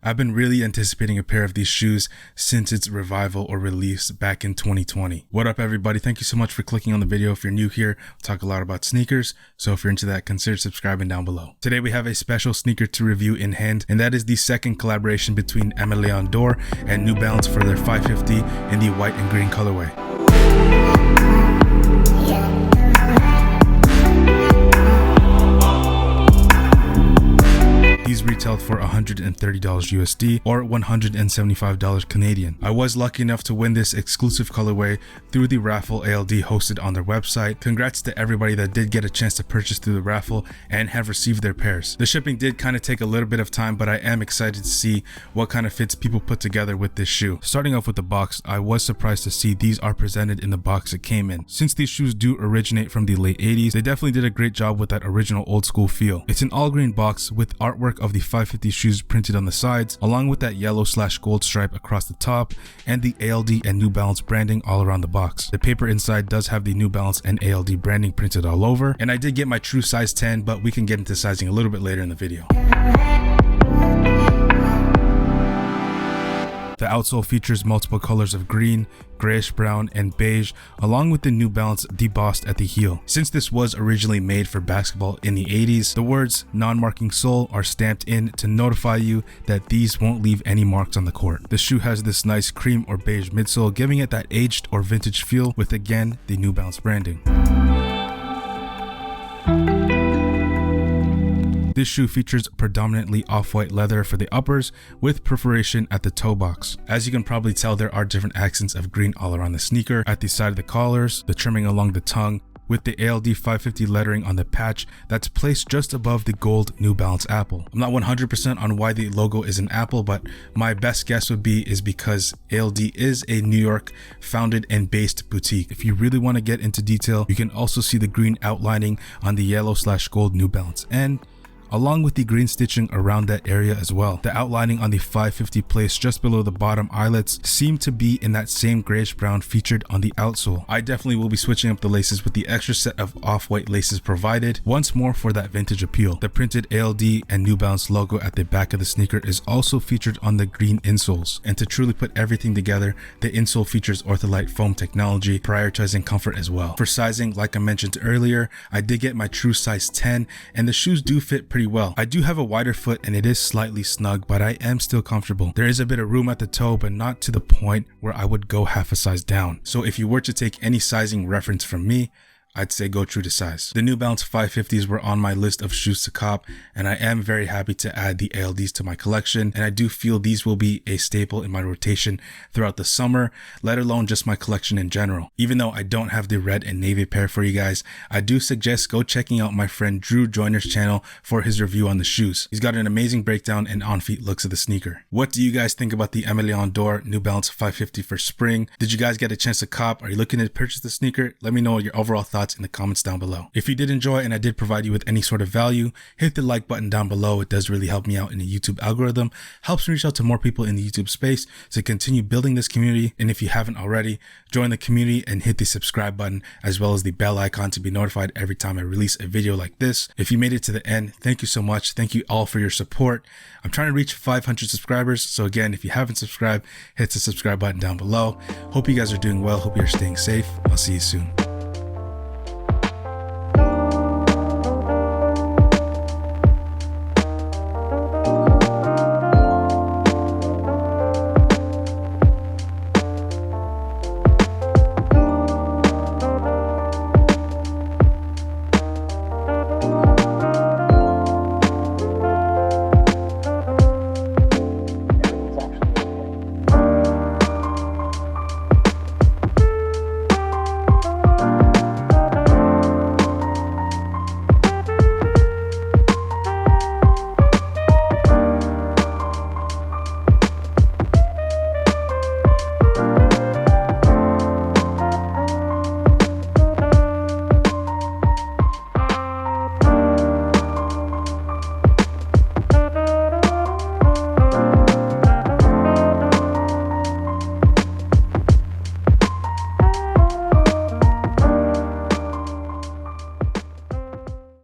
I've been really anticipating a pair of these shoes since its revival or release back in 2020. What up everybody, thank you so much for clicking on the video. If you're new here, we'll talk a lot about sneakers, so if you're into that, consider subscribing down below. Today we have a special sneaker to review in hand, and that is the second collaboration between Aime Leon Dore and New Balance for their 550 in the white and green colorway. These retailed for $130 USD or $175 Canadian. I was lucky enough to win this exclusive colorway through the raffle ALD hosted on their website. Congrats to everybody that did get a chance to purchase through the raffle and have received their pairs. The shipping did kind of take a little bit of time, but I am excited to see what kind of fits people put together with this shoe. Starting off with the box, I was surprised to see these are presented in the box it came in. Since these shoes do originate from the late 80s, they definitely did a great job with that original old school feel. It's an all green box with artwork of the 550 shoes printed on the sides, along with that yellow/gold stripe across the top and the ALD and New Balance branding all around the box. The paper inside does have the New Balance and ALD branding printed all over, and I did get my true size 10, but we can get into sizing a little bit later in the video. The outsole features multiple colors of green, grayish brown, and beige, along with the New Balance debossed at the heel. Since this was originally made for basketball in the 80s, the words "non-marking sole" are stamped in to notify you that these won't leave any marks on the court. The shoe has this nice cream or beige midsole, giving it that aged or vintage feel with, again, the New Balance branding. This shoe features predominantly off-white leather for the uppers with perforation at the toe box. As you can probably tell, there are different accents of green all around the sneaker, at the side of the collars, the trimming along the tongue, with the ALD 550 lettering on the patch that's placed just above the gold New Balance apple. I'm not 100% on why the logo is an apple, but my best guess would be is because ALD is a New York founded and based boutique. If you really want to get into detail, you can also see the green outlining on the yellow/gold New Balance, and along with the green stitching around that area as well. The outlining on the 550 placed just below the bottom eyelets seem to be in that same grayish brown featured on the outsole. I definitely will be switching up the laces with the extra set of off-white laces provided once more for that vintage appeal. The printed ALD and New Balance logo at the back of the sneaker is also featured on the green insoles. And to truly put everything together, the insole features ortholite foam technology, prioritizing comfort as well. For sizing, like I mentioned earlier, I did get my true size 10, and the shoes do fit pretty well. I do have a wider foot and it is slightly snug, but I am still comfortable. There is a bit of room at the toe, but not to the point where I would go half a size down. So if you were to take any sizing reference from me, I'd say go true to size. The New Balance 550s were on my list of shoes to cop, and I am very happy to add the ALDs to my collection, and I do feel these will be a staple in my rotation throughout the summer, let alone just my collection in general. Even though I don't have the red and navy pair for you guys, I do suggest go checking out my friend Drew Joyner's channel for his review on the shoes. He's got an amazing breakdown and on-feet looks of the sneaker. What do you guys think about the Aime Leon Dore New Balance 550 for spring? Did you guys get a chance to cop? Are you looking to purchase the sneaker? Let me know your overall thoughts in the comments down below. If you did enjoy and I did provide you with any sort of value, hit the like button down below. It does really help me out in the YouTube algorithm, helps me reach out to more people in the YouTube space to continue building this community. And if you haven't already, join the community and hit the subscribe button as well as the bell icon to be notified every time I release a video like this. If you made it to the end, thank you so much. Thank you all for your support. I'm trying to reach 500 subscribers. So again, if you haven't subscribed, hit the subscribe button down below. Hope you guys are doing well. Hope you're staying safe. I'll see you soon.